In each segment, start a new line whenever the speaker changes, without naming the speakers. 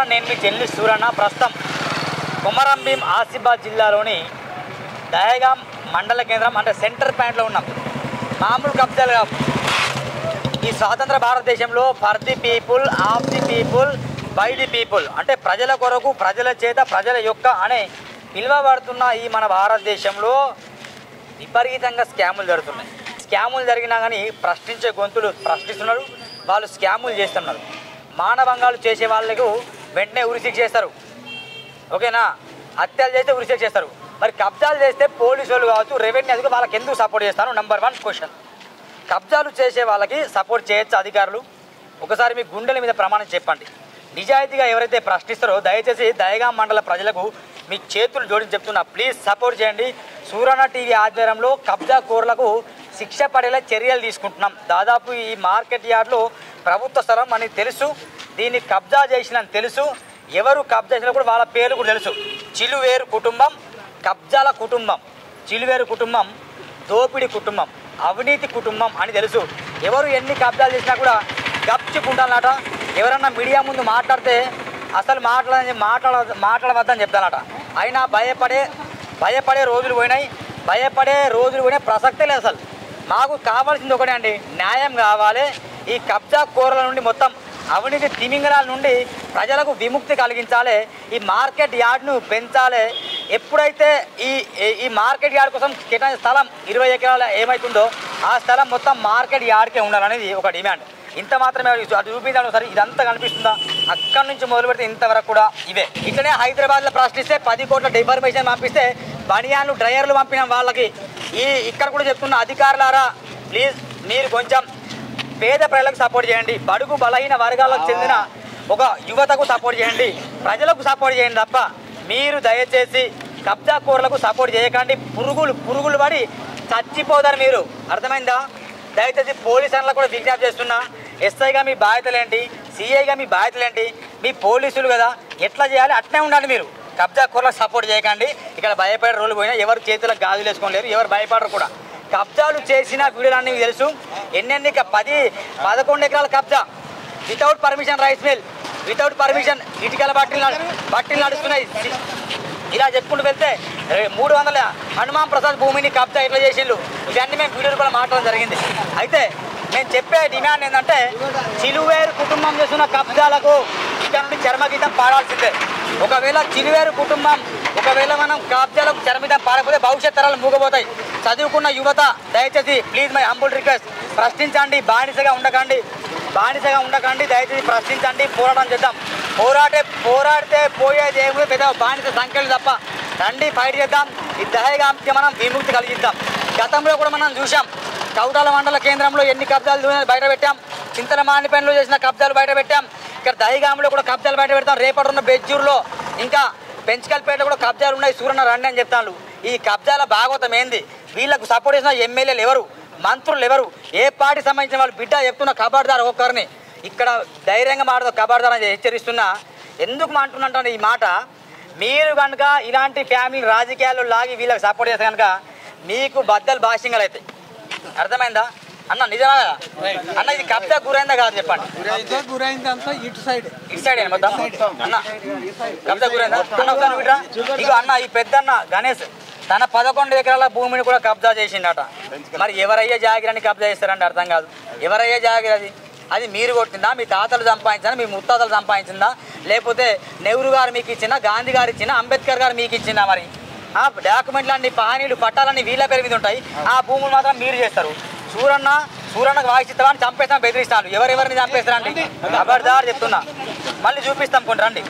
నమస్కారం, నేను మీ చెల్లి సూరన్న. ప్రస్తుతం కొమరంభీం ఆసిఫాబాద్ జిల్లాలోని దహేగాం మండల కేంద్రం అంటే సెంటర్ పాయింట్లో ఉన్నాం. మామూలు కబ్జాలు కావు. ఈ స్వాతంత్ర భారతదేశంలో for the people, of the people, by the people అంటే ప్రజల కొరకు, ప్రజల చేత, ప్రజల యొక్క అనే పిలువబడుతున్న ఈ మన భారతదేశంలో విపరీతంగా స్కాములు జరుగుతున్నాయి. స్కాములు జరిగినా కానీ ప్రశ్నించే గొంతులు ప్రశ్నిస్తున్నారు, వాళ్ళు స్కాములు చేస్తున్నారు. మానభంగాలు చేసే వాళ్ళకు వెంటనే ఉరిశిక్ష చేస్తారు, ఓకేనా? హత్యలు చేస్తే ఉరిశిక్ష చేస్తారు. మరి కబ్జాలు చేస్తే పోలీసు వాళ్ళు కావచ్చు, రెవెన్యూ అధికారులు వాళ్ళకి ఎందుకు సపోర్ట్ చేస్తాను? Number 1 question. కబ్జాలు చేసే వాళ్ళకి సపోర్ట్ చేయొచ్చు అధికారులు? ఒకసారి మీ గుండెల మీద ప్రమాణం చెప్పండి. నిజాయితీగా ఎవరైతే ప్రశ్నిస్తారో దయచేసి దహేగాం మండల ప్రజలకు మీ చేతులు జోడించి చెప్తున్నా, ప్లీజ్ సపోర్ట్ చేయండి. సూరన్న టీవీ ఆధ్వర్యంలో కబ్జా కోర్లకు శిక్ష పడేలా చర్యలు తీసుకుంటున్నాం. దాదాపు ఈ మార్కెట్ యార్డ్లో ప్రభుత్వ స్థలం మనకి తెలుసు, దీన్ని కబ్జా చేసినని తెలుసు, ఎవరు కబ్జా చేసినా కూడా వాళ్ళ పేర్లు కూడా తెలుసు. చిలువేరు కుటుంబం, కబ్జాల కుటుంబం, చిలువేరు కుటుంబం, దోపిడీ కుటుంబం, అవినీతి కుటుంబం అని తెలుసు. ఎవరు ఎన్ని కబ్జాలు చేసినా కూడా గప్చుకుంటానట. ఎవరన్నా మీడియా ముందు మాట్లాడితే అసలు మాట్లాడవద్దని చెప్తానట. అయినా భయపడే రోజులు పోయినాయి, ప్రసక్తే లేదు. అసలు మాకు కావాల్సింది ఒకటే అండి, న్యాయం కావాలి. ఈ కబ్జా కోరల నుండి, మొత్తం అవినీతి తిమింగళాల నుండి ప్రజలకు విముక్తి కలిగించాలి. ఈ మార్కెట్ యార్డ్ను పెంచాలి. ఎప్పుడైతే ఈ మార్కెట్ యార్డ్ కోసం కేటాయించిన స్థలం 20 ఎకరాలు ఏమవుతుందో ఆ స్థలం మొత్తం మార్కెట్ యార్డ్కే ఉండాలనేది ఒక డిమాండ్. ఇంత మాత్రమే. అది చూపించాలి సరే. ఇదంతా కనిపిస్తుందా? అక్కడి నుంచి మొదలు పెడితే ఇంతవరకు కూడా ఇవే. ఇట్లనే హైదరాబాద్లో ప్రశ్నిస్తే 10 కోట్ల డిఫర్మేషన్ పంపిస్తే బనియాన్లు, డ్రైయర్లు పంపిన వాళ్ళకి ఇక్కడ కూడా చెప్తున్న అధికారులారా, ప్లీజ్ మీరు కొంచెం పేద ప్రజలకు సపోర్ట్ చేయండి, బడుగు బలహీన వర్గాలకు చెందిన ఒక యువతకు సపోర్ట్ చేయండి, ప్రజలకు సపోర్ట్ చేయండి తప్ప మీరు దయచేసి కబ్జా కోర్లకు సపోర్ట్ చేయకండి. పురుగులు పడి చచ్చిపోతారు మీరు, అర్థమైందా? దయచేసి పోలీసులకు కూడా విజ్ఞప్తి చేస్తున్నా, ఎస్ఐగా మీ బాధ్యతలేంటి, సిఐగా మీ బాధ్యతలేంటి, మీ పోలీసులు కదా, ఎట్లా చేయాలి అట్నే ఉండాలి. మీరు కబ్జా కోర్లకు సపోర్ట్ చేయకండి. ఇక్కడ భయపడే రోజులు పోయినా ఎవరు చేతులకు గాజులు వేసుకోలేరు, ఎవరు భయపడరు కూడా. కబ్జాలు చేసిన వీడియోలన్నీ తెలుసు. ఎన్నెన్ని 11 ఎకరాల కబ్జా without permission, rice mill without permission, ఇటుకల బట్టీలు నడుస్తున్నాయి. ఇలా చెప్పుకుంటూ వెళ్తే 300 హనుమాన్ ప్రసాద్ భూమిని కబ్జా ఎట్లా చేసిండ్రు, ఇవన్నీ మేము వీడియోలు కూడా మాట్లాడడం జరిగింది. అయితే నేను చెప్పే డిమాండ్ ఏంటంటే, చిలువేరు కుటుంబం చేస్తున్న కబ్జాలకు ఇక్కడ నుండి చర్మగీతం పాడాల్సిందే. ఒకవేళ చిలువేరు కుటుంబం మనం కబ్జాలకు చర్మగీతం పాడకపోతే భవిష్యత్ తరాలు మూగబోతాయి. చదువుకున్న యువత దయచేసి ప్లీజ్ మై హంబుల్ రిక్వెస్ట్, ప్రశ్నించండి, బానిసగా ఉండకండి. దయచేసి ప్రశ్నించండి, పోరాటం చేద్దాం. పోరాడితే పోయేది ఏమి పెద్ద బానిస సంఖ్యలు తప్ప. రండి, ఫైట్ చేద్దాం. ఈ దహేగాంకి మనం విముక్తి కలిగిద్దాం. గతంలో కూడా మనం చూసాం, కౌటాల మండల కేంద్రంలో ఎన్ని కబ్జాలు బయట పెట్టాం, చింతల మానిపేటలో చేసిన కబ్జాలు బయట పెట్టాం, ఇక్కడ దహేగాంలో కూడా కబ్జాలు బయట పెడతాం. రేపటి ఉన్న బెజ్జూరులో ఇంకా పెంచుకల్పేట కూడా కబ్జాలు ఉన్నాయి. సూరన్న రండి అని చెప్తాను. ఈ కబ్జాల భాగవతం ఏంది? వీళ్ళకు సపోర్ట్ చేసిన ఎమ్మెల్యేలు ఎవరు, మంత్రులు ఎవరు, ఏ పార్టీ సంబంధించిన వాళ్ళు? బిడ్డ చెప్తున్న ఖబర్దార్ ఒక్కరిని ఇక్కడ ధైర్యంగా మాట్లాడుతూ ఖబర్దార్ అని హెచ్చరిస్తున్నా. ఎందుకు అంటున్నాంటే ఈ మాట, మీరు కనుక ఇలాంటి ఫ్యామిలీ రాజకీయాల్లో లాగి వీళ్ళకి సపోర్ట్ చేస్తే కనుక మీకు బద్దలు భాష్యంగా అవుతాయి. అర్థమైందా అన్న? నిజమా అన్న? ఇది కబ్జా గురైందా కాదు చెప్పండి. ఇటు సైడ్ మొత్తం అన్న కబ్జా గురైందా అన్న? ఇగో అన్న, ఈ పెద్దన్న గణేష్ తన 11 ఎకరాల భూమిని కూడా కబ్జా చేసిండట. మరి ఎవరయ్యే జాగిరాన్ని కబ్జా చేస్తారంటే అర్థం కాదు. ఎవరయ్యే జాగిరది? అది మీరు కొట్టిందా, మీ తాతలు సంపాదించిందా, మీ ముత్తాతలు సంపాదించిందా, లేకపోతే నెహ్రూ గారు మీకు ఇచ్చిందా, గాంధీ గారు ఇచ్చిందా, అంబేద్కర్ గారు మీకు ఇచ్చిందా? మరి ఆ డాక్యుమెంట్లన్నీ, పహానీలు, పట్టాలన్నీ వీళ్ళ పేరు మీద ఉంటాయి. ఆ భూములు మాత్రం మీరు చేస్తారు. సూరన్నకు వాయిస్ ఇస్తావా అని చంపేస్తాం, బెదిరిస్తాను. ఎవరెవరిని చంపేస్తారండి? ఖబర్దార్ చెప్తున్నా. మళ్ళీ చూపిస్తాం కొన్ని రండి.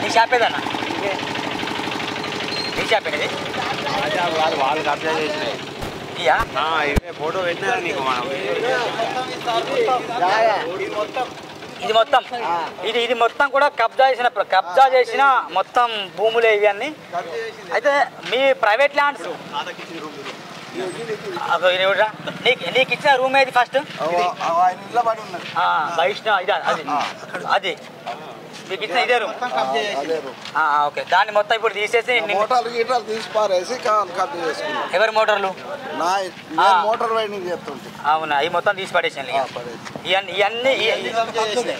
నీ షాపేదన్నా? నీ షాపేది?
వాళ్ళు కబ్జా చేసినాయి. ఫోటో పెట్టినా నీకు
ఇది మొత్తం ఇది మొత్తం కూడా కబ్జా చేసిన మొత్తం భూములే ఇవన్నీ. అయితే మీ ప్రైవేట్ ల్యాండ్స్ నీకు ఇచ్చిన రూమ్ ఏది ఫస్ట్? వైష్ణవ్ అది మీకు ఇచ్చిన ఇదే రూమ్. ఓకే, దాన్ని మొత్తం ఇప్పుడు తీసేసి ఎవరి మోటార్లు?
మోటార్ వైండింగ్ చేస్తుంటే
అవునా, ఈ మొత్తం తీసి పడేసాను.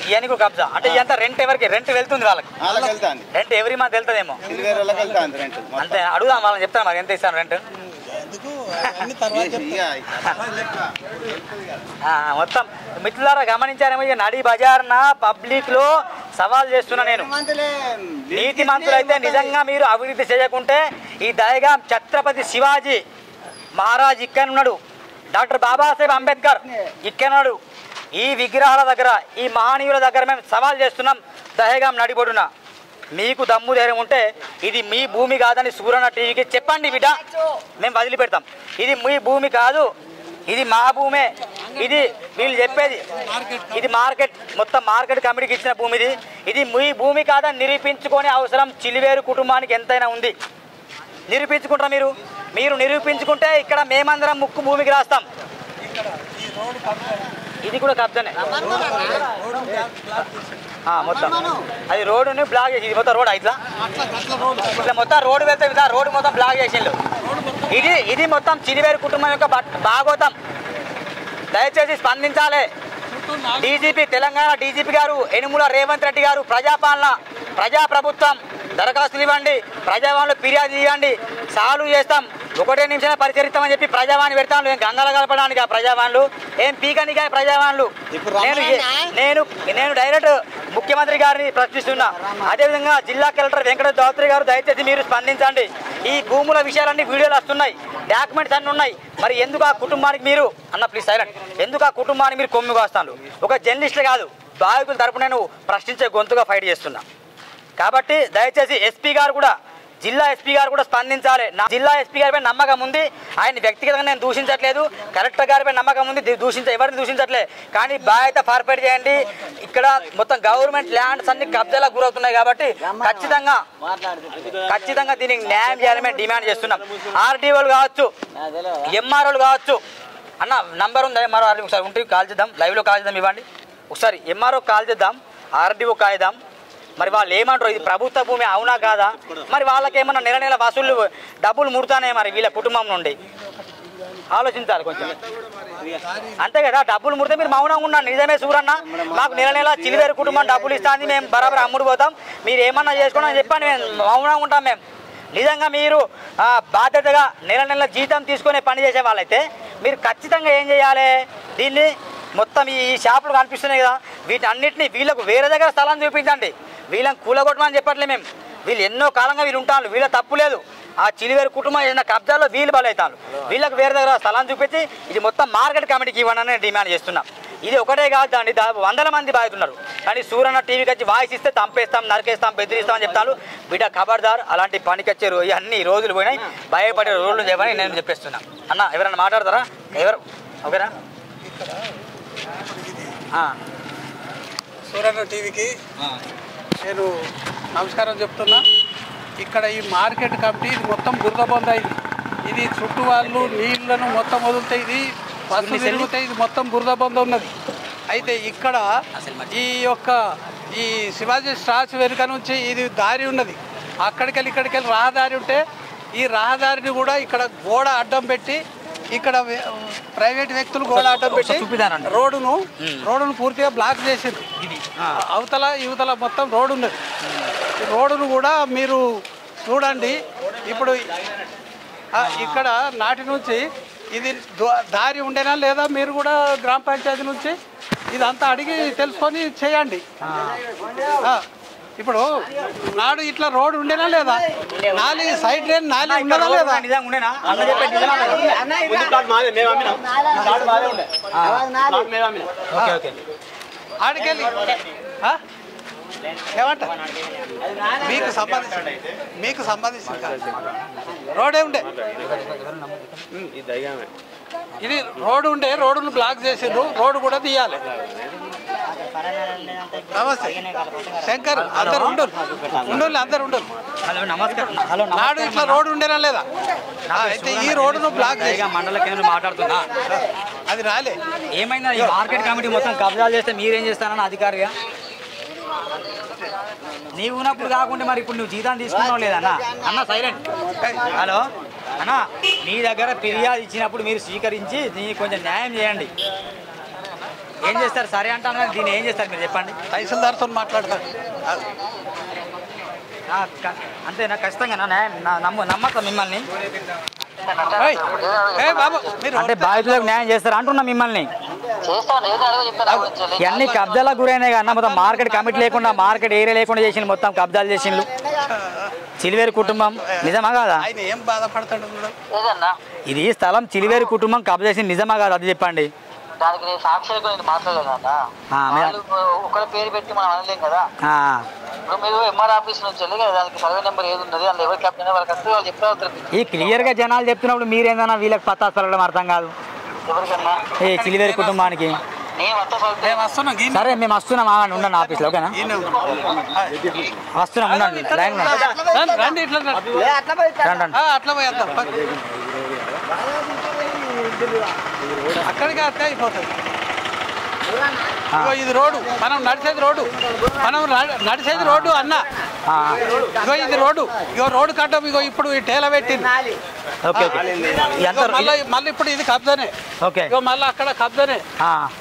ఇవన్నీ కూడా కబ్జా. అంటే ఇదంతా రెంట్ ఎవరికి? రెంట్ వెళ్తుంది వాళ్ళకి, రెంట్ ఎవ్రీ మంత్ వెళ్తుందేమో. అంతే, అడుగుదాం వాళ్ళని, చెప్తాను మరి ఎంత ఇస్తాను రెంట్. మొత్తం మిత్రులారా గమనించారేమో, నడి బజార్న పబ్లిక్ లో సవాల్ చేస్తున్నా నేను. నీతి మంత్రులైతే నిజంగా మీరు అభివృద్ధి చేయకుంటే ఈ దయగాం ఛత్రపతి శివాజీ మహారాజ్ ఇక్కడ ఉన్నాడు, డాక్టర్ బాబాసాహెబ్ అంబేద్కర్ ఇక్కడ ఉన్నాడు. ఈ విగ్రహాల దగ్గర, ఈ మహనీయుల దగ్గర మేము సవాల్ చేస్తున్నాం. దహేగాం నడిబొడున మీకు దమ్ము ధైర్యం ఉంటే ఇది మీ భూమి కాదని సూరన్న టీవీకి చెప్పండి బిడ్డ, మేము వదిలిపెడతాం. ఇది మీ భూమి కాదు, ఇది మా భూమే. ఇది వీళ్ళు చెప్పేది, ఇది మార్కెట్, మొత్తం మార్కెట్ కమిటీకి ఇచ్చిన భూమి. ఇది మీ భూమి కాదని నిరూపించుకునే అవసరం చిలివేరు కుటుంబానికి ఎంతైనా ఉంది. నిరూపించుకుంటారా మీరు నిరూపించుకుంటే ఇక్కడ మేమందరం ముక్కు భూమికి రాస్తాం. ఇది కూడా కబ్జానే మొత్తం. అది రోడ్డుని బ్లాక్ చేసి, ఇది మొత్తం రోడ్ ఇట్లా మొత్తం రోడ్డు వెళ్తే రోడ్డు మొత్తం బ్లాక్ చేసిండు. ఇది మొత్తం చిలివేరు కుటుంబం యొక్క భాగోతం. దయచేసి స్పందించాలి. డీజీపీ, తెలంగాణ డీజీపీ గారు యనుమల రేవంత్ రెడ్డి గారు, ప్రజాపాలన, ప్రజాప్రభుత్వం, దరఖాస్తులు ఇవ్వండి, ప్రజావాణిలో ఫిర్యాదు ఇవ్వండి, సాల్వ్ చేస్తాం. 1 నిమిషమే పరిచరిస్తామని చెప్పి ప్రజావాణి పెడతాను. ఏం గంగలు కలపడానికి ఆ ప్రజావాణులు, ఏం పీకనిగా ప్రజావాణులు. నేను డైరెక్ట్ ముఖ్యమంత్రి గారిని ప్రశ్నిస్తున్నా. అదేవిధంగా జిల్లా కలెక్టర్ వెంకట చౌదరి గారు, దయచేసి మీరు స్పందించండి. ఈ భూముల విషయాలన్నీ వీడియోలు వస్తున్నాయి, డాక్యుమెంట్స్ అన్నీ ఉన్నాయి. మరి ఎందుకు ఆ కుటుంబానికి మీరు ప్లీజ్ సైలెంట్, ఎందుకు ఆ కుటుంబానికి మీరు కొమ్ము కాస్తాను? ఒక జర్నలిస్ట్ కాదు, బాధితుల తరపున నేను ప్రశ్నించే గొంతుగా ఫైట్ చేస్తున్నా. కాబట్టి దయచేసి ఎస్పీ గారు కూడా, జిల్లా ఎస్పీ గారు కూడా స్పందించాలి. నా జిల్లా ఎస్పీ గారిపై నమ్మకం ఉంది, ఆయన వ్యక్తిగతంగా నేను దూషించట్లేదు. కలెక్టర్ గారిపై నమ్మకం ఉంది, ఎవరిని దూషించట్లేదు. కానీ బాధ్యత ఫార్ఫైట్ చేయండి. ఇక్కడ మొత్తం గవర్నమెంట్ ల్యాండ్స్ అన్ని కబ్జాలకు గురవుతున్నాయి కాబట్టి ఖచ్చితంగా దీనికి న్యాయం చేయాలని మేము డిమాండ్ చేస్తున్నాం. ఆర్డీఓలు కావచ్చు, ఎంఆర్ఓలు కావచ్చు. అన్న నంబర్ ఉంది, ఎంఆర్ఓ ఒకసారి ఉంటే కాల్ చేద్దాం, లైవ్లో కాల్ చేద్దాం. ఇవ్వండి ఒకసారి, ఎంఆర్ఓ కాల్ చేద్దాం, ఆర్డీఓ కాయిద్దాం. మరి వాళ్ళు ఏమంటారు, ఇది ప్రభుత్వ భూమి అవునా కాదా? మరి వాళ్ళకి ఏమన్నా నెల వసూళ్ళు డబ్బులు ముడతానే మరి వీళ్ళ కుటుంబం నుండి? ఆలోచించాలి కొంచెం, అంతే కదా. డబ్బులు ముడితే మీరు మౌనంగా ఉండండి. నిజమే సూరన్న, మాకు నెల చిలివేరు కుటుంబం డబ్బులు ఇస్తుంది, మేము బరాబర్ అమ్ముడు పోతాం, మీరు ఏమన్నా చేసుకోండి అని చెప్పండి, మేము మౌనంగా ఉంటాం. మేము నిజంగా మీరు బాధ్యతగా నెల జీతం తీసుకునే పని చేసే వాళ్ళైతే మీరు ఖచ్చితంగా ఏం చేయాలి? దీన్ని మొత్తం ఈ షాపులు కనిపిస్తున్నాయి కదా, వీటన్నిటిని వీళ్ళకు వేరే దగ్గర స్థలం చూపించండి. వీళ్ళని కూలగొట్టమని చెప్పట్లే మేము. వీళ్ళు ఎన్నో కాలంగా వీళ్ళు ఉంటారు, వీళ్ళ తప్పు లేదు. ఆ చిలివేరు కుటుంబం ఏదైనా కబ్జాలో వీళ్ళు బలవుతారు. వీళ్ళకి వేరే దగ్గర స్థలం చూపించి ఇది మొత్తం మార్కెట్ కమిటీకి ఇవ్వనని డిమాండ్ చేస్తున్నాం. ఇది ఒకటే కాదు అండి, 100 మంది బాధితున్నారు. కానీ సూరన్న టీవీకి వచ్చి వాయిస్ ఇస్తే చంపేస్తాం, నరికేస్తాం, బెదిరిస్తామని చెప్తాను. బిడ్డ ఖబర్దార్, అలాంటి పనికొచ్చే అన్ని రోజులు పోయినాయి, భయపడే రోజులు చెప్పని నేను చెప్పేస్తున్నా. అన్న ఎవరైనా మాట్లాడతారా? ఎవరు? ఓకేనా?
సూరన్న టీవీకి నేను నమస్కారం చెప్తున్నా. ఇక్కడ ఈ మార్కెట్ కమిటీ ఇది మొత్తం బురద బంద్ అయింది. ఇది చుట్టూ వాళ్ళు నీళ్లను మొత్తం వదులుతాయి, ఇది బస్సులు తిరుగుతాయి, ఇది మొత్తం బురద బంద్ ఉన్నది. అయితే ఇక్కడ ఈ శివాజీ స్టాచ్యూ వెనుక నుంచి ఇది దారి ఉన్నది, అక్కడికెళ్ళి ఇక్కడికెళ్ళి రహదారి ఉంటే ఈ రహదారిని కూడా ఇక్కడ గోడ అడ్డం పెట్టి, ఇక్కడ ప్రైవేట్ వ్యక్తులు గోడ అడ్డం పెట్టి రోడ్డును పూర్తిగా బ్లాక్ చేసింది. అవతల యువతల మొత్తం రోడ్డు ఉన్నది. రోడ్డును కూడా మీరు చూడండి. ఇప్పుడు ఇక్కడ నాటి నుంచి ఇది దారి ఉండేనా లేదా మీరు కూడా గ్రామ పంచాయతీ నుంచి ఇదంతా అడిగి తెలుసుకొని చేయండి. ఇప్పుడు నాడు ఇట్లా రోడ్ ఉండేనా లేదా, నాలి సైడ్ డ్రైన్ నాలి ఉండదా లేదా? ఆడికెళ్ళి ఏమంట మీకు సంబంధించి రోడే ఉండే, ఇది రోడ్డు ఉండే, రోడ్డును బ్లాక్ చేసిండ్రు, రోడ్డు కూడా తీయాలి. నమస్తే శంకర్ అందరు ఉండరు అందరు ఉండరు.
హలో నమస్కారం. హలో
నాడు ఇట్లా రోడ్డు ఉండేనా లేదా? అయితే ఈ రోడ్డును బ్లాక్ చేసి
మండల కేంద్రం మాట్లాడుతున్నా.
అది రాలే.
ఏమైనా ఈ మార్కెట్ కమిటీ మొత్తం కబ్జాలు చేస్తే మీరేం చేస్తానన్న అధికారిగా? నీవు ఉన్నప్పుడు కాకుండా మరి ఇప్పుడు నువ్వు జీతం తీసుకున్నావు లేదన్నా? అన్న సైలెంట్. హలో అన్న, మీ దగ్గర ఫిర్యాదు ఇచ్చినప్పుడు మీరు స్వీకరించి దీనికి కొంచెం న్యాయం చేయండి. ఏం చేస్తారు? సరే అంటాను కానీ దీన్ని ఏం చేస్తారు మీరు చెప్పండి.
తహసీల్దార్తో మాట్లాడతారు
అంతేనా? ఖచ్చితంగా నా న్యాయం నమ్మకం మిమ్మల్ని. అంటే బాధితులకు న్యాయం చేస్తారు అంటున్నా మిమ్మల్ని. ఇవన్నీ కబ్జాలకు గురైనాయి కన్నా మొత్తం మార్కెట్ కమిటీ లేకుండా మార్కెట్ ఏరియా లేకుండా చేసిండు, మొత్తం కబ్జాలు చేసిండు. చిలివేరు కుటుంబం నిజమా కాదా?
ఏం బాధపడతాడు
ఇది స్థలం చిలివేరు కుటుంబం కబ్జా చేసింది నిజమా కాదా? అది చెప్పండి.
దానికి నేను సాక్షులకు నేను మాట్లాడలేదు. ఒకరి పేరు పెట్టి మనం అనలేం కదా. ఇప్పుడు మీరు ఎంఆర్ ఆఫీస్ నుంచి వెళ్ళి దానికి సర్వే నెంబర్ ఏది ఉన్నది అందులో ఎవరు క్యాప్టెన్ వాళ్ళకి వస్తే వాళ్ళు చెప్తా.
ఈ క్లియర్ గా జనాలు చెప్తున్నప్పుడు మీరేందన్నా వీళ్ళకి పత్తా పలకడం అర్థం కాదు.
ఎవరికన్నా
ఏ చిలివేరు కుటుంబానికి సరే మేము వస్తున్నాం. ఉండండి ఆఫీస్లో, ఓకేనా? వస్తున్నాం, ఉండండి లైన్
రండి. అట్లా పోయేద్దాం, అక్కడికి వస్తే అయిపోతుంది. ఇగో ఇది రోడ్డు, మనం నడిచేది రోడ్డు అన్న. ఇగో ఇది రోడ్డు, రోడ్డు కట్టం. ఇగో ఇప్పుడు ఈ టేల పెట్టింది. మళ్ళీ ఇప్పుడు ఇది కబ్జానే. ఇగో మళ్ళీ అక్కడ కబ్జానే.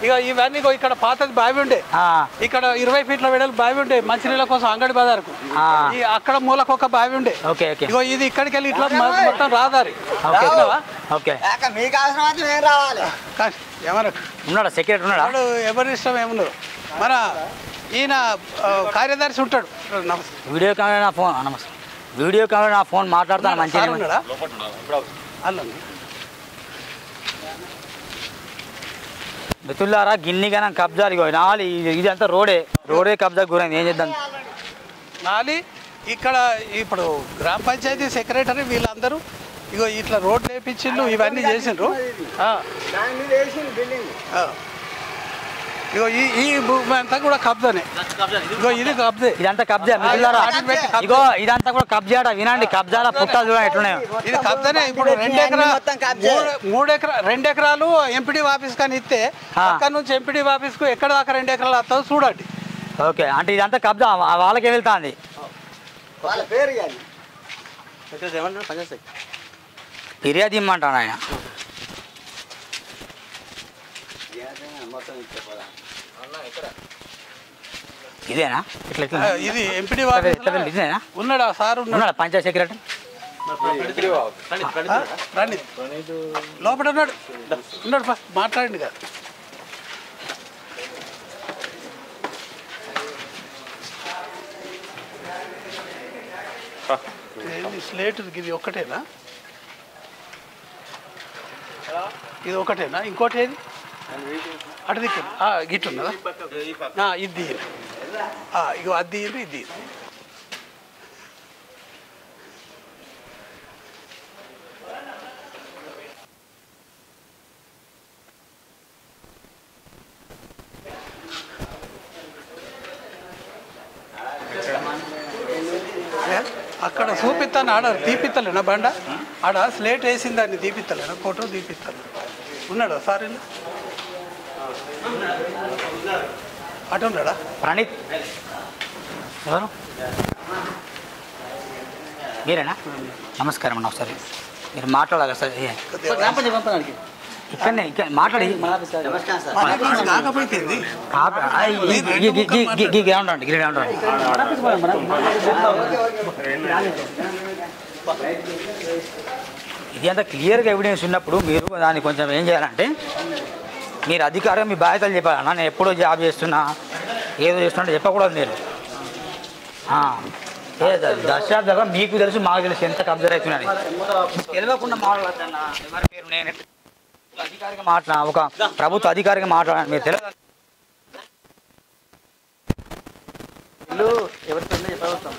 ఇక ఇవన్నీ ఇక్కడ పాతది బావి ఉండే, ఇక్కడ 20 ఫీట్ల వెడలు బావి ఉండే మంచినీళ్ళ కోసం అంగడి బజార్కు. అక్కడ మూలకు ఒక బావి ఉండే. ఇగో ఇది ఇక్కడికి వెళ్ళి ఇట్లా మొత్తం రాదారి.
ఉన్నాడా సెక్రటరీ? ఉన్నాడు.
ఎవరి ఇష్టం ఏమున్నారు. మన ఈయన కార్యదర్శి ఉంటాడు.
వీడియో కెమెరా నా ఫోన్. నమస్తే. వీడియో కెమెరా నా ఫోన్ మాట్లాడతాను. మంచిగా
ఉన్నాడా?
మిత్రులారా, గిన్నిగా కబ్జాలు నాలి. ఇదంతా రోడే కబ్జా గురైంది. ఏం చేద్దాం?
నాలి ఇక్కడ ఇప్పుడు గ్రామ పంచాయతీ సెక్రటరీ వీళ్ళందరూ ఇగో ఇట్లా రోడ్లు వేయించిండ్రు, ఇవన్నీ చేసిండ్రు. ఇగో ఈ భూమి అంతా కూడా కబ్జానే. ఇగో ఇది కబ్జే,
ఇదంతా కబ్జా. ఇగో ఇదంతా కూడా కబ్జా. వినండి, కబ్జాల పుట్టాలు చూడండి ఎట్లున్నాయో.
ఇది కబ్జానే. ఇప్పుడు 2 ఎకరాలు ఎంపీడీ ఆఫీస్ కానీ ఇస్తే అక్కడ నుంచి ఎంపీడీ ఆఫీస్ కు ఎక్కడ దాకా 2 ఎకరాలు వస్తుందో చూడండి.
ఓకే, అంటే ఇదంతా కబ్జా వాళ్ళకే వెళ్తాంది. ఫిర్యాదు ఇమ్మంటాను ఆయన. ఇదేనా?
ఇది ఎంపీడీ ఇదేనా? ఉన్నాడా సార్? ఉన్నాడా
పంచాయత్ సెక్రటరీ?
రండి, లోపల ఉన్నాడు ఫస్ట్ మాట్లాడండి కదా. స్లేట్ ఇది ఒక్కటేనా? ఇది ఒకటేనా? ఇంకోటి ఏది? అటు దిక్కు గిట్లున్నదా? ఇది ఇగో అది ఇది. అక్కడ చూపిస్తాను. ఆడ తీపిత్తలేనా బండ? ఆడ స్లేట్ వేసిందాన్ని తీపిత్తలేనా? ఫోటో తీపిస్తాను. ఉన్నాడా సార్? అటు ఉన్నాడా?
ప్రణీత్ ఎవరు? మీరేనా? నమస్కారం అన్న. ఒకసారి మీరు మాట్లాడాలి సార్. ఇక్కడనే మాట్లాడి ఇది అంతా క్లియర్గా ఎవిడెన్స్ ఉన్నప్పుడు మీరు దాన్ని కొంచెం ఏం చేయాలంటే మీరు అధికారం మీ బాధ్యతలు చెప్పాలన్నా. నేను ఎప్పుడో జాబ్ చేస్తున్నా ఏదో చేస్తున్నా చెప్పకూడదు మీరు. దశాబ్దాలుగా మీకు తెలుసు, మాకు తెలుసు ఎంత కబ్జా అవుతున్నాయి. తెలియకుండా మాట్లాడద్దన్నా. ఎవరి పేరు? నేను అధికారిగా ఒక ప్రభుత్వ అధికారిగా మాట్లాడాను. మీరు తెలియదు.
ఎవరితో చెప్పగలుగుతాం.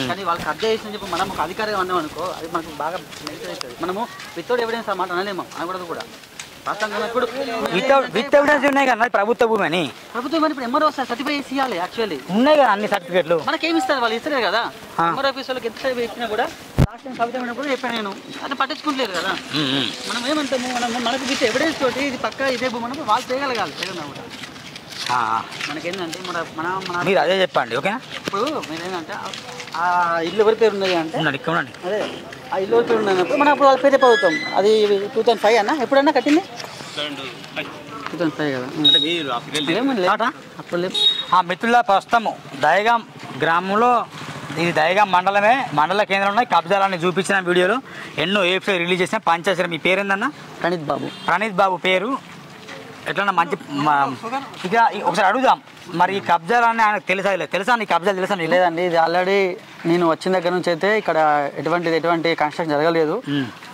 కానీ వాళ్ళు కబ్జా చేసిన చెప్పి మనం ఒక అధికారిగా అన్నాం అనుకో అది మనకు బాగా నెగిటివ్ అవుతుంది. మనము వితౌట్ ఎవిడెన్స్ ఆ మాట అనలేము, అనకూడదు కూడా. ఇప్పుడు
విత్ ఎవిడెన్స్ ఉన్నాయి కదా ప్రభుత్వ భూమి అని.
ప్రభుత్వం ఇప్పుడు ఎంఆర్ఓ సర్టిఫై చేసి ఇవ్వాలి. యాక్చువల్లీ
ఉన్నాయి కదా అన్ని సర్టిఫికేట్లు.
మనకేమి ఇస్తారు వాళ్ళు, ఇస్తలేరు కదా. ఎంఆర్ఓ ఆఫీస్ వాళ్ళకి ఎంతసేపు ఇచ్చినా కూడా లాస్ట్ టైం కవిత కూడా చెప్పాను నేను, అది పట్టించుకుంటలేరు కదా. మనం ఏమంటాము, మనకు విత్ ఎవిడెన్స్ తోటి ఇది పక్క ఇదే భూమి మనం వాళ్ళు చేయగలగాలి. ఏదన్నా కూడా మనకేంటంటే మన
మీరు అదే చెప్పండి ఓకేనా.
ఇప్పుడు మీరు ఏంటంటే ఆ ఇల్లు ఎవరి పేరు ఉన్నది అంటే అదే ఆ ఇల్లు ఎవరి పేరు ఉన్నప్పుడు మనం అప్పుడు వాళ్ళ పేరు చదువుతాం. అది 2005 అన్న ఎప్పుడన్నా కట్టింది 2005 కదా. అప్పుడు
మిత్రుల ప్రస్తుతం దయగాం గ్రామంలో ఇది దయగాం మండల కేంద్రంలో కబ్జాలన్నీ చూపించిన వీడియోలు ఎన్నో ఎపిసోడ్ రిలీజ్ చేసిన పంచాయతీ. మీ పేరు ఏందన్న? ప్రణీత్ బాబు పేరు. ఎట్లన్నా మంచి ఇక ఒకసారి అడుగుదాం మరి ఈ కబ్జాలన్నీ ఆయనకు తెలుసా నీ కబ్జాలు తెలుసా?
లేదండి, ఇది ఆల్రెడీ నేను వచ్చిన దగ్గర నుంచి అయితే ఇక్కడ ఎటువంటి కన్స్ట్రక్షన్ జరగలేదు.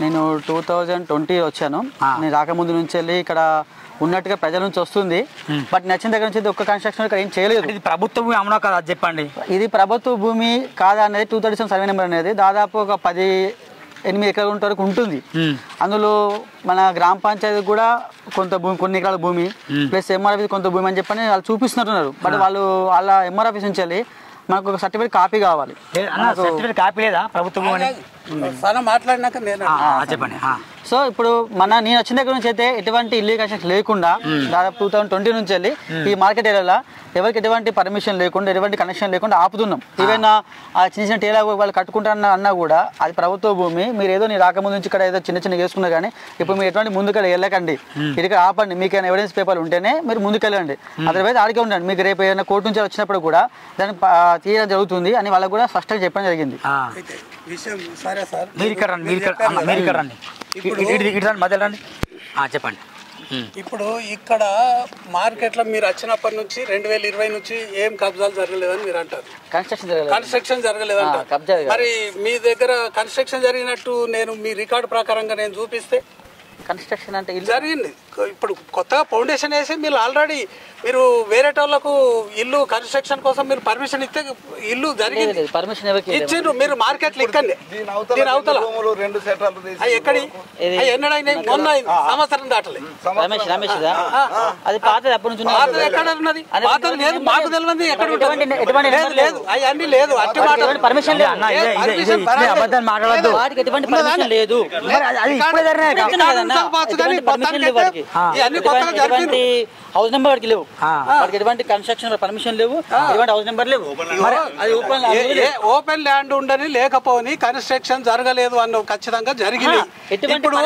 నేను 2020 వచ్చాను. నేను రాకముందు నుంచి వెళ్ళి ఇక్కడ ఉన్నట్టుగా ప్రజల నుంచి వస్తుంది. బట్ నచ్చిన దగ్గర నుంచి ఒక్క కన్స్ట్రక్షన్ ఇక్కడ ఏం చేయలేదు.
ఇది ప్రభుత్వ భూమి అవునా కదా చెప్పండి.
ఇది ప్రభుత్వ భూమి కాదా అనేది 237 సర్వే నెంబర్ అనేది దాదాపు ఒక 8 ఎకరాల వరకు ఉంటుంది. అందులో మన గ్రామ పంచాయతీ కూడా కొన్ని ఎకరాల భూమి ప్లస్ ఎంఆర్ఆఫీస్ కొంత భూమి అని చెప్పని వాళ్ళు చూపిస్తున్నారు. బట్ వాళ్ళు వాళ్ళ ఎంఆర్ఆఫీస్ నుంచి వెళ్ళి మనకు ఒక సర్టిఫికేట్ కాపీ కావాలి.
సర్టిఫికేట్ కాపీ లేదా ప్రభుత్వ భూమి?
మాట్లాడినాక
చెప్పండి.
సో ఇప్పుడు నేను వచ్చిన దగ్గర నుంచి అయితే ఎటువంటి ఇల్లీగల్ కన్స్ట్రక్షన్ లేకుండా దాదాపు 2020 నుంచి వెళ్ళి ఈ మార్కెట్ ఏరియాలో ఎవరికి ఎటువంటి పర్మిషన్ లేకుండా ఎటువంటి కనెక్షన్ లేకుండా ఆపుతున్నాం. ఈవెన్ ఆ చిన్న టేలా వాళ్ళు కట్టుకుంటారన్న అన్నా కూడా అది ప్రభుత్వ భూమి. మీరు ఏదో నీ రాకముందు నుంచి ఇక్కడ ఏదో చిన్న వేసుకున్నా కానీ ఇప్పుడు మీరు ఎటువంటి ముందుకు వెళ్ళకండి, ఇక్కడ ఆపండి. మీకు ఏమైనా ఎవిడెన్స్ పేపర్లు ఉంటేనే మీరు ముందుకెళ్ళండి, అదర్వైజ్ ఆడికే ఉండండి. మీకు రేపు ఏదైనా కోర్టు నుంచి వచ్చినప్పుడు కూడా దాన్ని తీయడం జరుగుతుంది అని వాళ్ళకు కూడా స్పష్టంగా చెప్పడం జరిగింది.
చెప్పండి.
ఇప్పుడు ఇక్కడ మార్కెట్లో మీరు వచ్చినప్పటి నుంచి 2020 నుంచి ఏం కబ్జాలు జరగలేదని మీరు అంటారు. కన్స్ట్రక్షన్ జరగలేదంటారు. మరి మీ దగ్గర కన్స్ట్రక్షన్ జరిగినట్టు నేను మీ రికార్డు ప్రకారంగా నేను చూపిస్తే
కన్స్ట్రక్షన్ అంటే
జరిగింది. ఇప్పుడు కొత్తగా ఫౌండేషన్ వేసి మీరు వేరే వాళ్ళకు ఇల్లు కన్స్ట్రక్షన్ కోసం మీరు పర్మిషన్ ఇస్తే ఇల్లు జరిగింది.
పర్మిషన్
ఇచ్చిండ్రు మీరు మార్కెట్లో ఇక్కడ అవతల ఎక్కడి ఎన్నడైనా మొన్న సంవత్సరం దాటలేదు.
అది పాతది అప్పటి నుంచి
పాతది ఎక్కడ ఉన్నది? పాతది లేదు, మాకు తెలియదు ఎక్కడ లేదు. అవన్నీ లేదు, అట్టి మాట
పర్మిషన్ లేదు.
వాటికి ఎటువంటి పర్మిషన్ లేదు.
హౌస్ నెంబర్ వాడికి లేవు, వాడికి ఎటువంటి కన్స్ట్రక్షన్ పర్మిషన్ లేవు, ఎటువంటి హౌస్ నెంబర్ లేవు.
ఓపెన్ ల్యాండ్ ఉండని లేకపోని కన్స్ట్రక్షన్ జరగలేదు అన్న ఖచ్చితంగా జరిగింది. ఇప్పుడు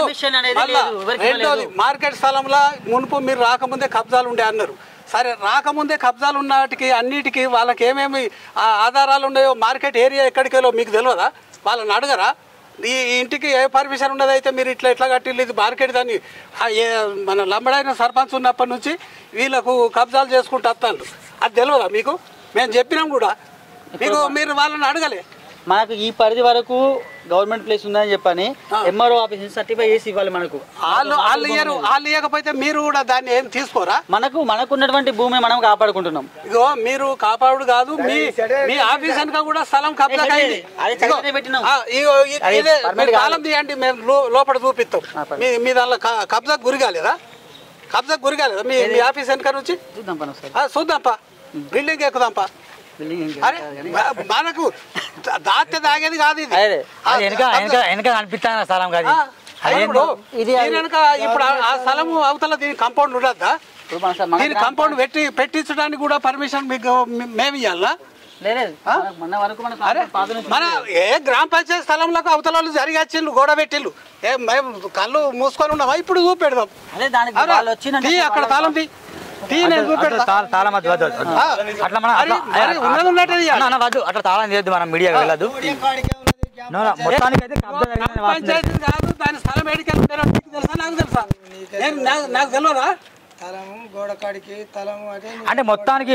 రెండోది మార్కెట్ స్థలంలో మునుపు మీరు రాకముందే కబ్జాలు ఉండే అన్నారు. సరే, రాకముందే కబ్జాలు ఉన్నటికి అన్నిటికీ వాళ్ళకి ఏమేమి ఆధారాలు ఉన్నాయో మార్కెట్ ఏరియా ఎక్కడికి వెళ్ళో మీకు తెలియదా? వాళ్ళని అడగరా? ఈ ఇంటికి ఏ పర్మిషన్ ఉండదు, అయితే మీరు ఎట్లా కట్టిల్లు ఇది మార్కెట్ దాన్ని మన లంబడైన సర్పంచ్ ఉన్నప్పటి నుంచి వీళ్ళకు కబ్జాలు చేసుకుంటూ వస్తాను. అది తెలియదా మీకు? మేము చెప్పినాం కూడా మీకు, మీరు వాళ్ళని అడగలే.
మనకు ఈ పరిధి వరకు గవర్నమెంట్ ప్లేస్ ఉందని చెప్పని ఎంఆర్ఓ ఆఫీస్ సర్టిఫై చేసి ఇవ్వాలి. మనకు
వాళ్ళు ఇవ్వకపోతే మీరు కూడా దాన్ని ఏం తీసుకోరా?
మనకున్నటువంటి భూమి మనం కాపాడుకుంటున్నాం.
ఇగో మీరు కాపాడు కాదు, మీ ఆఫీస్ వెనుక కూడా స్థలం కబ్జా అయింది. తాళం తీయండి, మేము లోపల చూపిస్తాం. మీ దానిలో కబ్జాకు గురి కాలేదా? మీ ఆఫీస్ వెనుక నుంచి చూద్దాంపా, బిల్డింగ్ ఎక్కుదాంపా. మనకు దాతే తాగేది కాదు ఇది.
అనిపిస్తాను స్థలం కాదు
ఇది. ఇప్పుడు ఆ స్థలం అవతల దీని కాంపౌండ్ ఉండద్దా? దీని కాంపౌండ్ పెట్టించడానికి కూడా పర్మిషన్ మీకు మేము ఇవ్వాలా? మన ఏ గ్రామ పంచాయతీ స్థలంలో అవతల వాళ్ళు జరిగచ్చిండ్రు, గోడ పెట్టిండ్రు. మేము కళ్ళు మూసుకొని ఉన్నామా? ఇప్పుడు చూపెడదాం. అక్కడ తాళం
అట్లా తాళం చేయొద్దు, మనం మీడియా వెళ్ళదు.
పంచాయతీ కాదు, దాని స్థలం ఏడికెళ్ళి తెలుసా? నాకు తెలుసా? నాకు తెలియదా?
అంటే మొత్తానికి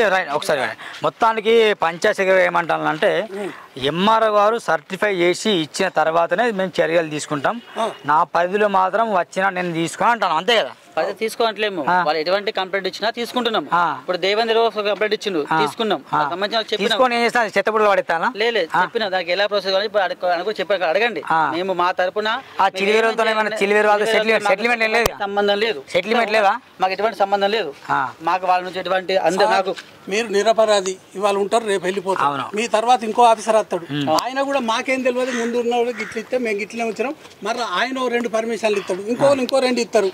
పంచాయతీ ఏమంటానంటే ఎంఆర్ఓ గారు సర్టిఫై చేసి ఇచ్చిన తర్వాతనే మేము చర్యలు తీసుకుంటాం. నా పరిధిలో మాత్రం వచ్చినా నేను తీసుకుని అంటాను, అంతే కదా?
పైసలు తీసుకోవట్లేము వాళ్ళు ఎటువంటి కంప్లైంట్ ఇచ్చినా తీసుకుంటున్నాం. ఇప్పుడు దేవేంద్ర కంప్లైంట్ ఇచ్చిండు తీసుకున్నాం
చెత్తబుడ్లు పడతానా
లేదు చెప్పిన దానికి ఎలా ప్రాసెస్ ఇప్పుడు చెప్పారు అడగండి. మేము మా తరపున సంబంధం లేదు, సెటిల్మెంట్ లేదా, మాకు ఎటువంటి సంబంధం లేదు. మాకు వాళ్ళ నుంచి ఎటువంటి అందరూ నాకు
మీరు నిరపరాధి ఇవాళ ఉంటారు రేపు వెళ్ళిపోతారు. మీ తర్వాత ఇంకో ఆఫీసర్ వస్తాడు, ఆయన కూడా మాకేం తెలియదు ముందు ఉన్న గిట్లు ఇస్తే మేము గిట్లనే వచ్చినాం, మరి ఆయన 2 పర్మిషన్లు ఇస్తాడు, ఇంకో 2 ఇస్తారు.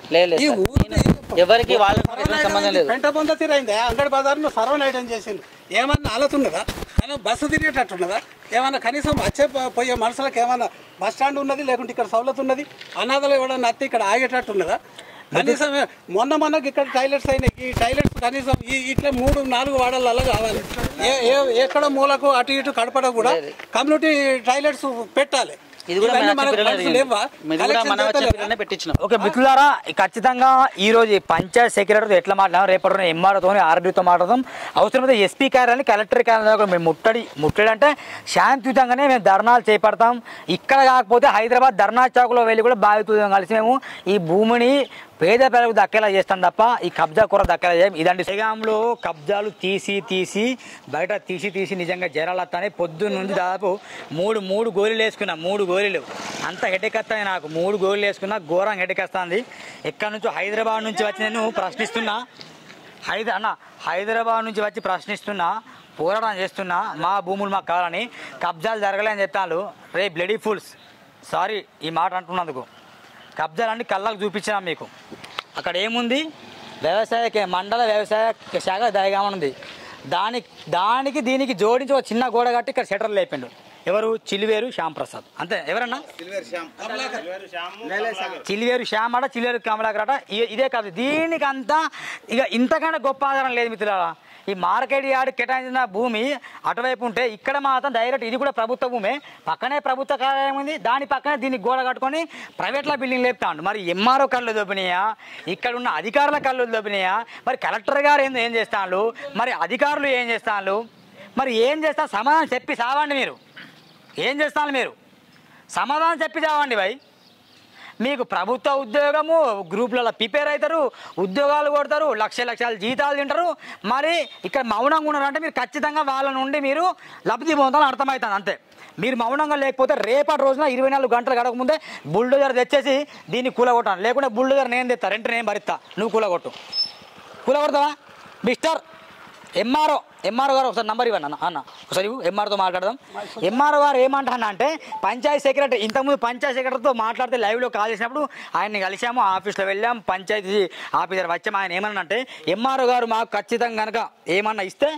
ఈ
ఎవరికి వాళ్ళకి సంబంధం లేదు.
పెంట పొంద తీరైంది అంగడి బజార్ను సర్వన్ ఐటమ్ చేసిండు. ఏమన్నా ఆలోతున్నదా? కానీ బస్సు తిరిగేటట్టున్నదా? ఏమన్నా కనీసం వచ్చే పోయే మనుషులకు ఏమన్నా బస్ స్టాండ్ ఉన్నది, లేకుంటే ఇక్కడ సౌలత్ ఉన్నది, అనాథలు ఎవడన్నా అత్తే ఇక్కడ ఆగేటట్టున్నదా? కనీసం మొన్నకి ఇక్కడ టాయిలెట్స్ అయినాయి. ఈ టాయిలెట్స్ కనీసం ఇట్లా 3-4 వాడలలో కావాలి. ఎక్కడ మూలకు అటు ఇటు కడపడ కూడా కమ్యూనిటీ టాయిలెట్స్ పెట్టాలి.
ఓకే మిత్రులారా, ఖచ్చితంగా ఈ రోజు పంచాయత్ సెక్రటరీతో ఎట్లా మాట్లాడాం, రేపటి ఎంఆర్ఓతో ఆర్డీతో మాట్లాడదాం. అవసరమైతే ఎస్పీ కార్యాలయాన్ని కలెక్టర్ కార్యాలయం మేము ముట్టడి అంటే శాంతియుతంగానే మేము ధర్నాలు చేపడతాం. ఇక్కడ కాకపోతే హైదరాబాద్ ధర్నా చౌక్లో వెళ్ళి కూడా బాధితులతో కలిసి మేము ఈ భూమిని పేద ప్రజలకు దక్కేలా చేస్తాం తప్ప ఈ కబ్జా కూర దక్కేలా చేయం. ఇదండి శ్రీగాంలో కబ్జాలు తీసి బయట తీసి నిజంగా జ్వరాలు వస్తాయి. పొద్దున్న నుంచి దాదాపు మూడు గోళీలు వేసుకున్నా, 3 గోళీలు అంత హెడేక్ వస్తాయి నాకు. 3 గోళీలు వేసుకున్నా, ఘోరంగా హెడేక్ వస్తుంది. ఎక్కడి నుంచో హైదరాబాద్ నుంచి వచ్చి నేను ప్రశ్నిస్తున్నా, హైదరాబాద్ నుంచి వచ్చి ప్రశ్నిస్తున్నా, పోరాటం చేస్తున్నా, మా భూములు మాకు కావాలని, కబ్జాలు జరగలే అని చెప్తాను. రే బ్లడీ ఫుల్స్, సారీ ఈ మాట అంటున్నందుకు. కబ్జాలన్నీ కళ్ళకు చూపించినాం మీకు. అక్కడ ఏముంది, మండల వ్యవసాయ శాఖ దయగామని ఉంది. దానికి దీనికి జోడించి ఒక చిన్న గోడ కట్టి ఇక్కడ షటర్లు లేపిండు. ఎవరు? చిలివేరు శ్యాంప్రసాద్. అంతే. ఎవరన్నా? చిలివేరు శ్యామ్ అట, చిలివేరు కమలాకర్ అట. ఇదే కాదు, దీనికి అంతా ఇక ఇంతకన్నా గొప్ప ఆధారం లేదు మిత్రులారా. ఈ మార్కెట్ యార్డ్ కేటాయించిన భూమి అటువైపు ఉంటే ఇక్కడ మాత్రం డైరెక్ట్ ఇది కూడా ప్రభుత్వ భూమే, పక్కనే ప్రభుత్వ కార్యాలయం ఉంది, దాని పక్కనే దీన్ని గోడ కట్టుకొని ప్రైవేట్లో బిల్డింగ్ లేపుతాడు. మరి ఎంఆర్ఓ కళ్ళు దొబ్బినాయా, ఇక్కడ ఉన్న అధికారుల కళ్ళు దొబ్బినాయా, మరి కలెక్టర్ గారు ఏం చేస్తాను, మరి అధికారులు ఏం చేస్తాను, మరి ఏం చేస్తా? సమాధానం చెప్పి సావండి. మీరు ఏం చేస్తాను? మీరు సమాధానం చెప్పి చావండి భయ్. మీకు ప్రభుత్వ ఉద్యోగము, గ్రూపులలో ప్రిపేర్ అవుతారు, ఉద్యోగాలు కొడతారు, లక్షల జీతాలు తింటారు. మరి ఇక్కడ మౌనంగా ఉన్నారంటే మీరు ఖచ్చితంగా వాళ్ళ నుండి మీరు లబ్ధి పొందాలని అర్థమవుతుంది. అంతే. మీరు మౌనంగా లేకపోతే రేపటి రోజున 24 గంటలు గడకముందే బుల్డోజర్ తెచ్చేసి దీన్ని కూలగొట్టాను. లేకుంటే బుల్డోజర్ నేను తెస్తా, రెంట్ నేను భరిస్తా, నువ్వు కూలగొడతావా? మిస్టర్ ఎంఆర్ఓ గారు ఒకసారి నంబర్ ఇవ్వండి అన్న, ఒకసారి ఎంఆర్ఓతో మాట్లాడదాం. ఎంఆర్ఓ గారు ఏమంటాను అంటే, పంచాయతీ సెక్రటరీ ఇంతకుముందు పంచాయతీ సెక్రటరీతో మాట్లాడితే లైవ్లో కాల్ చేసినప్పుడు ఆయన్ని కలిసాము, ఆఫీస్లో వెళ్ళాం, పంచాయతీ ఆఫీసర్ వచ్చాము. ఆయన ఏమన్నా ఎంఆర్ఓ గారు మాకు ఖచ్చితంగా కనుక ఏమన్నా ఇస్తే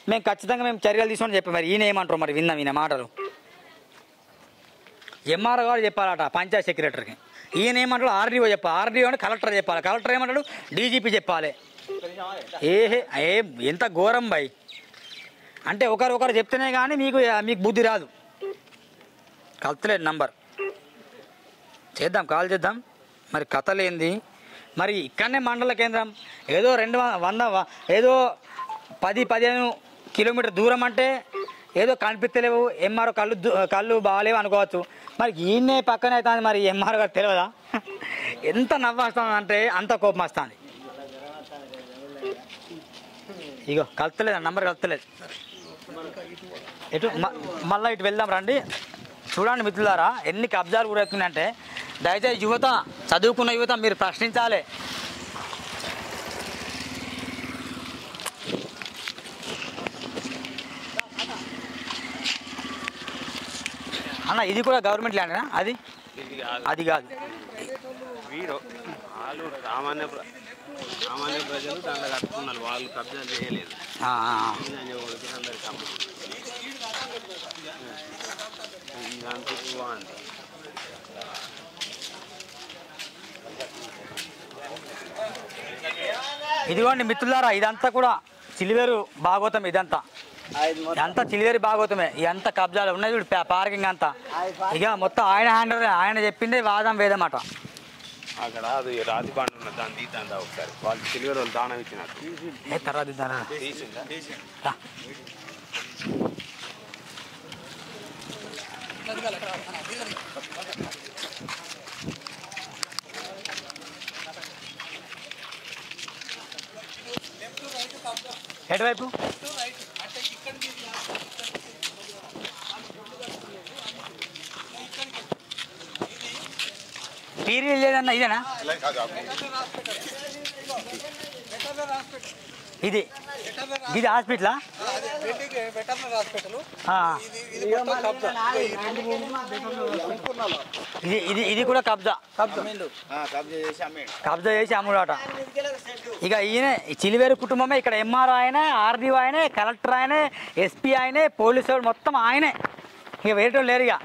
మేము ఖచ్చితంగా చర్యలు తీసుకొని చెప్పాం. మరి ఈయన ఏమంటారు? మరి విన్నాం ఈయన మాటలు. ఎంఆర్ఓ గారు చెప్పాలట పంచాయతీ సెక్రటరీకి, ఈయన ఏమంటాడు? ఆర్డీఓ చెప్పాలి, ఆర్డీఓ అంటే కలెక్టర్ చెప్పాలి, కలెక్టర్ ఏమంటాడు? డీజీపీ చెప్పాలి. ఎంత ఘోరం బాయ్. అంటే ఒకరు చెప్తేనే కానీ మీకు బుద్ధి రాదు. కలుతలేదు నంబర్, చేద్దాం, కాల్ చేద్దాం. మరి కథలేంది? మరి ఇక్కడనే మండల కేంద్రం ఏదో 200 ఏదో 10-15 కిలోమీటర్ దూరం అంటే ఏదో కనిపిస్తలేవు, ఎంఆర్ఓ కళ్ళు బాగాలేవు అనుకోవచ్చు. మరి ఈయనే పక్కనే అవుతుంది, మరి ఎంఆర్ఓ గారు తెలియదా? ఎంత నవ్వు వస్తుంది అంటే అంత కోపం వస్తుంది. ఇగో కలుతలేదు, నంబర్ కలుతలేదు. ఎటు మళ్ళీ ఇటు వెళ్దాం రండి. చూడండి మిత్రులారా, ఎన్ని కబ్జాలు గురవుతున్నాయంటే దయచేసి యువత, చదువుకున్న యువత మీరు ప్రశ్నించాలి. అన్న ఇది కూడా గవర్నమెంట్ ల్యాండేనా? అది కాదు.
సామాన్య ప్రజలు దాంట్లో కట్టుకున్నారు, వాళ్ళు కబ్జాలు చేయలేదు.
ఇదిగోండి మిత్రులారా, ఇదంతా కూడా చిలివేరు భాగవతం. ఇదంతా చిలివేరు భాగవతమే. ఇదంతా కబ్జాలు ఉన్నాయి చూడు, పార్కింగ్ అంతా. ఇక మొత్తం ఆయన చెప్పిందే వాదం వేదమాట.
అక్కడ అది రాతి బండి ఉన్న దాన్ని తీద్దా ఒకసారి, వాళ్ళు చిలివేరు వాళ్ళు దానం ఇచ్చినట్టు
తర్వాత ఎటువైపు పీరియడ్ లేదన్న ఇదేనా ఇది ఇది హాస్పిటలా ఇది కూడా కబ్జా చేసి అమ్ముడాట ఇక ఈయన చిలివేరు కుటుంబమే ఇక్కడ ఎంఆర్ఓ ఆయనే ఆర్డీఓ ఆయనే కలెక్టర్ ఆయనే ఎస్పీ ఆయనే పోలీసు మొత్తం ఆయనే ఇక వేయటం లేరు ఇక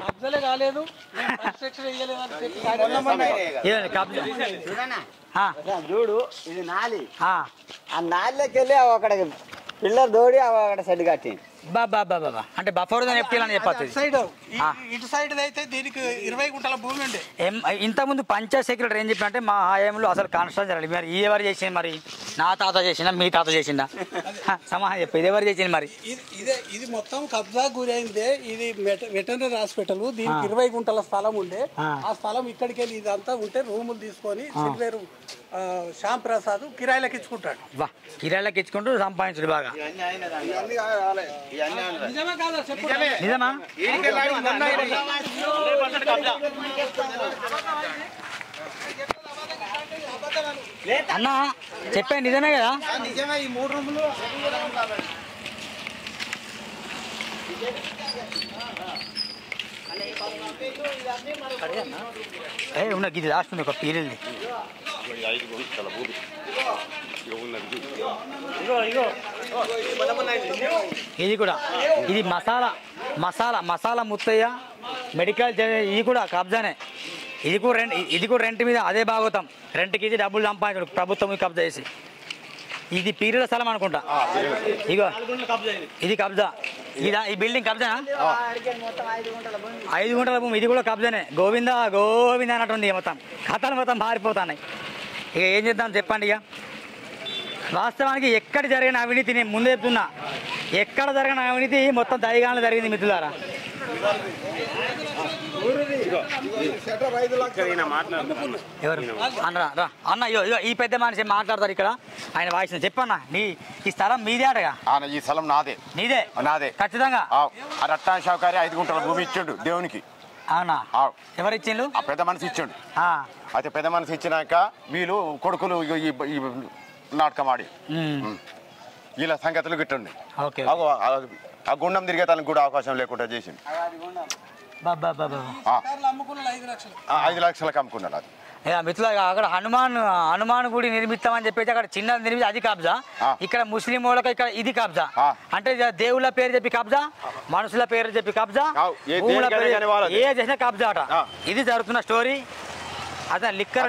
కాలేదు
చూడు ఇది నాలి ఆ నాలిలోకి వెళ్ళి అక్కడ పిల్లర్ దోడి అక్కడ షెడ్ కట్టింది
బాబా అంటే బఫర్ చెప్పచ్చు
ఇటు సైడ్ అయితే దీనికి 20 గుంటల భూమి ఉండే
ఇంతకుముందు పంచాయత్ సెక్రటరీ ఏం చెప్పినంటే మా హయాంలో అసలు కాన్స్ట్రక్షన్ జరగలేదు మరి ఈ ఎవరు చేసింది మరి నా తాత చేసిందా మీ తాత చేసిందా సమాధానం చెప్పి ఇది ఎవరు చేసింది మరి
ఇది మొత్తం కబ్జా గురైందే ఇది వెటర్నరీ హాస్పిటల్ దీనికి 20 గుంటల స్థలం ఉండే ఆ స్థలం ఇక్కడికి వెళ్ళి ఇదంతా ఉంటే రూములు తీసుకొని సిల్వేరు శ్యామ్ ప్రసాద్ కిరాయిలకు ఇచ్చుకుంటాడు
కిరాయిలకు ఇచ్చుకుంటూ సంపాదించుడు బాగా నిజమా అన్నా చెప్పే నిజమే కదా
నిజమే ఈ 3 రూములు
ఉన్న ఇది లాస్ట్ ఉంది ఒక పీరియడ్ది ఇది కూడా ఇది మసాలా ముత్తయ్య మెడికల్ ఇది కూడా కబ్జానే ఇది కూడా రెంట్ మీద అదే భాగవతం రెంట్కి ఇది డబ్బులు సంపాదించడు ప్రభుత్వం కబ్జా చేసి ఇది పీరియడ్ స్థలం అనుకుంటా ఇగో ఇది కబ్జా ఈ బిల్డింగ్ కబ్జానా 5 గుంటల భూమి ఇది కూడా కబ్జానే గోవింద అన్నట్టుంది మొత్తం కథలు మొత్తం మారిపోతున్నాయి ఇక ఏం చేద్దాం చెప్పండి ఇక వాస్తవానికి ఎక్కడ జరిగిన అవినీతి నేను ముందే చెప్తున్నా ఎక్కడ జరిగిన అవినీతి మొత్తం దయగానే జరిగింది మిత్రులారా ఎవరు అన్న ఈ పెద్ద మనిషి మాట్లాడతారు ఇక్కడ ఆయన వాయిస్ చెప్పన్నా ఈ స్థలం మీదే అటగా
ఈ స్థలం నీదే
ఖచ్చితంగా
రట్టాన్ షావుకారి 5 గుంటల భూమి ఇచ్చిండు దేవునికి
అవునా ఎవరు ఇచ్చిండు
ఆ పెద్ద మనిషి ఇచ్చిండు అయితే పెద్ద మనిషి ఇచ్చినాక వీళ్ళు కొడుకులు ఈ నాటకం ఆడి వీళ్ళ సంగతులు గిట్టుండి ఆ గుండం తిరిగే తనకు కూడా అవకాశం లేకుండా చేసింది 5 లక్షలకు అమ్ముకున్నాడు అది
మిత్రులు అక్కడ హనుమాన్ గుడి నిర్మిస్తామని చెప్పేసి అక్కడ చిన్నది నిర్మించి అది కబ్జా ఇక్కడ ముస్లిం వాళ్ళకి ఇక్కడ ఇది కబ్జా అంటే దేవుళ్ళ పేరు చెప్పి కబ్జా మనుషుల పేరు చెప్పి కబ్జా ఏ చేసినా కబ్జా అట ఇది జరుగుతున్న స్టోరీ అదే లిక్కర్